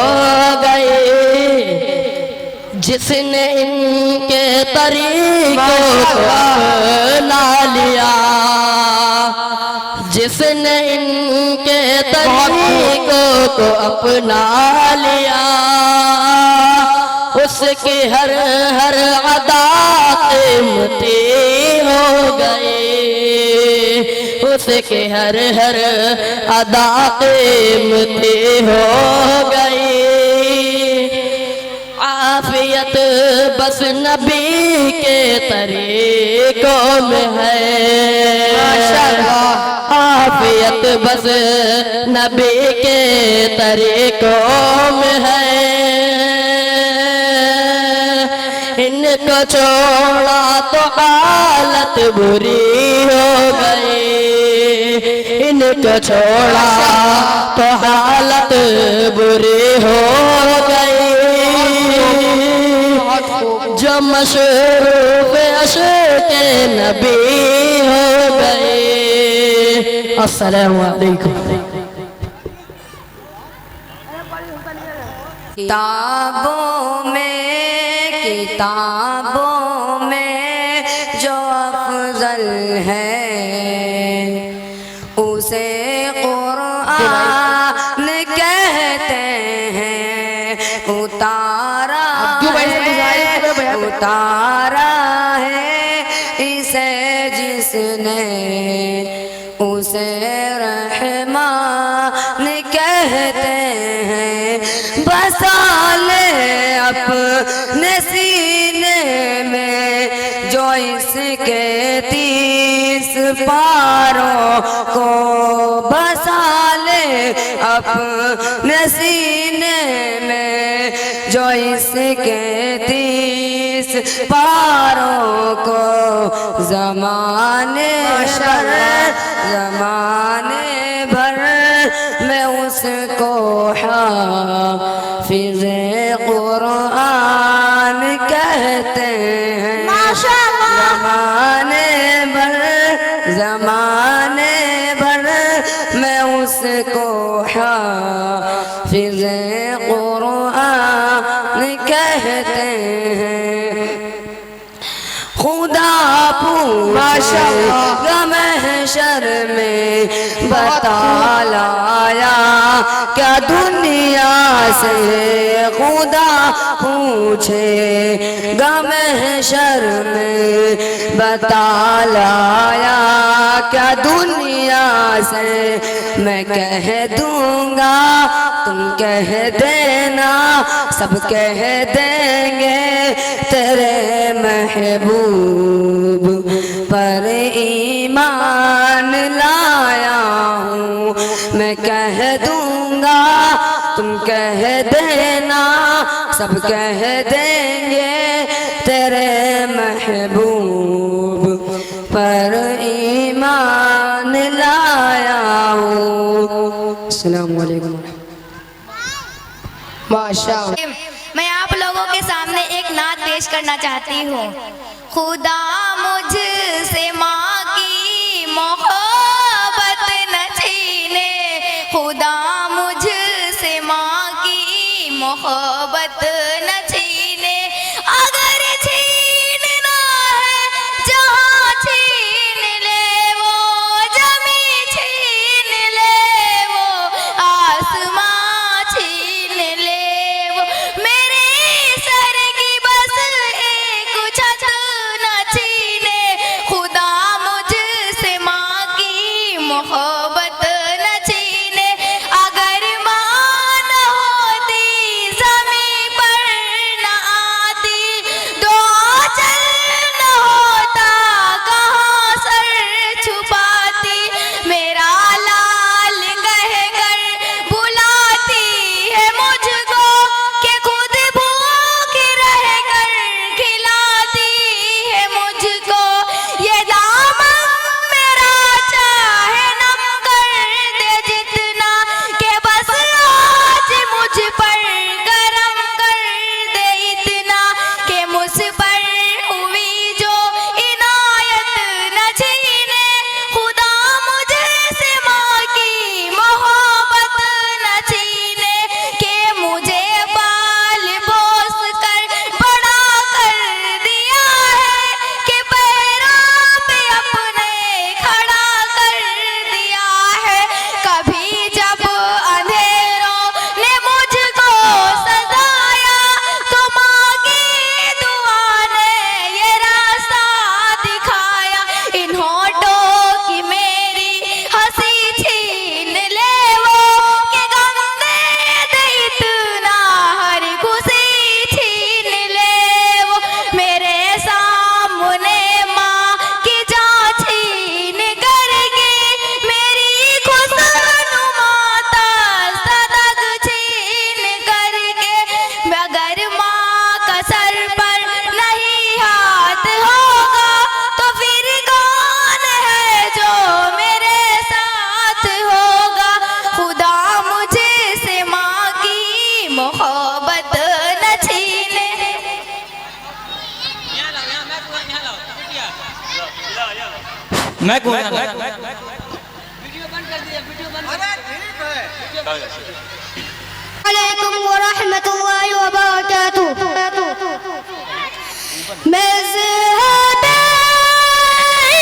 [SPEAKER 1] गए। जिसने इनके तरीकों को अपना लिया, जिसने इनके तरीकों को अपना लिया, उसकी हर हर अदा कीमती हो गई, उसकी हर हर अदा कीमती हो गई। आफियत बस नबी के तरीकों में है, आफियत बस नबी के तरीकों में है। इनको छोड़ा तो हालत बुरी हो गई, इनको छोड़ा तो हालत बुरी हो गई। जो मशरूफ अश्क नबी हो गए। अस्सलामु अलैकुम।
[SPEAKER 8] किताबों में जो अफजल है, उसे कुरान कहते हैं। उतारा है इसे जिसने, उसे रहमान कहते हैं। बसा ले अपने सीने में जो इसके 30 पारों को, बसा ले अपने सीने में जो इसके 30 पारों को। ज़माने भर में उसको हाफ़िज़े कुरान कहते हैं। ज़माने भर में उसको हाफ़िज़े कुरान कहते हैं। खुदा पूछेगा महशर में बता लाया क्या दुनिया से। खुदा पूछेगा महशर में बता लाया क्या दुनिया से। मैं कह दूंगा तुम कह देना, सब कह देंगे तेरे महबूब पर ईमान लाया हूँ। मैं कह दूंगा तुम कह देना, सब कह देंगे तेरे महबूब पर ईमान लाया हूँ। अस्सलाम वालेकुम।
[SPEAKER 9] माशाअल्लाह।
[SPEAKER 4] मैं आप लोगों के सामने एक नात पेश करना चाहती हूँ। खुदा मुझसे माँ की मोहब्बत न छीने, खुदा मुझसे माँ की मोहब्बत न छीने। अगर छीनना है जहाँ छीन ले वो, जमी छीन ले वो, आसमां छीन ले वो, मेरे सर की बस एक छत न छीने। खुदा मुझसे माँ की मोहब्बत न छीने। अगर माँ न होती ज़मीं पर न आती, दो चल न होता कहाँ सर छुपाती। मेरा लाल कहकर बुलाती है मुझको कि खुद भूख रहकर खिलाती है मुझको। ये दामन मेरा चाहे नम कर दे जितना, कि बस आज मुझ पर करम कर दे इतना, कि मुझ पर हुई जो इनायत न छीने। खुदा मुझसे माँ की मोहब्बत न छीने, कि मुझे पाल पोस कर बड़ा कर दिया है, कि पैरों पे अपने खड़ा कर दिया है। कभी जब अंधेरों ने मुझको सताया, तो माँ की दुआ ने ये रास्ता दिखाया। इन होठों की मेरी हंसी छीन ले वो, कि गम दे दे इतना हर खुशी छीन ले वो। मेरे सामने माँ की जान छीन करके मेरी खुशनुमाता सदक छीन करके। अगर माँ का सर पर नहीं हाथ होगा, तो फिर कौन है जो मेरे साथ होगा। खुदा मुझे से माँ की मोहब्बत न छीने।
[SPEAKER 6] यहाँ लाओ, यहाँ मैं यहाँ लाओ बिटिया।
[SPEAKER 1] मैं कौन
[SPEAKER 6] वीडियो बंद कर दिया, वीडियो बंद। अरे ठीक है।
[SPEAKER 4] अलैकुम व रहमतुल्लाहि व बरकातुहू। मज़हब-ए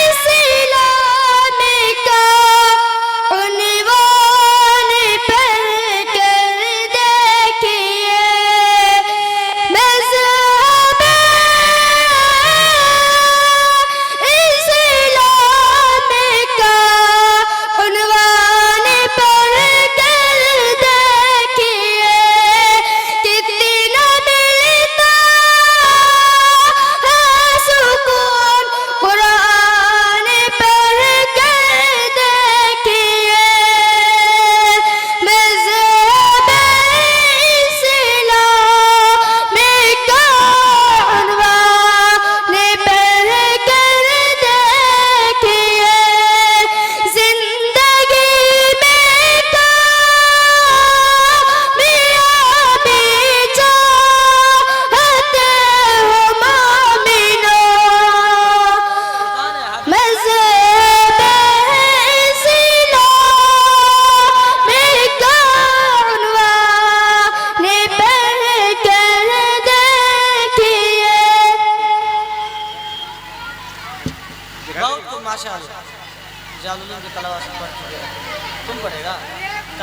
[SPEAKER 4] इस्लाम का उन्वान पढ़कर देखिए। मज़हब-ए इस्लाम का उन्वान पढ़कर देखिए। कितना मिलता है सुकून
[SPEAKER 6] बहुत खूब माशाअल्लाह। जालुलूम के तलवा से पढ़ चुके हैं। तुम पढ़ेगा?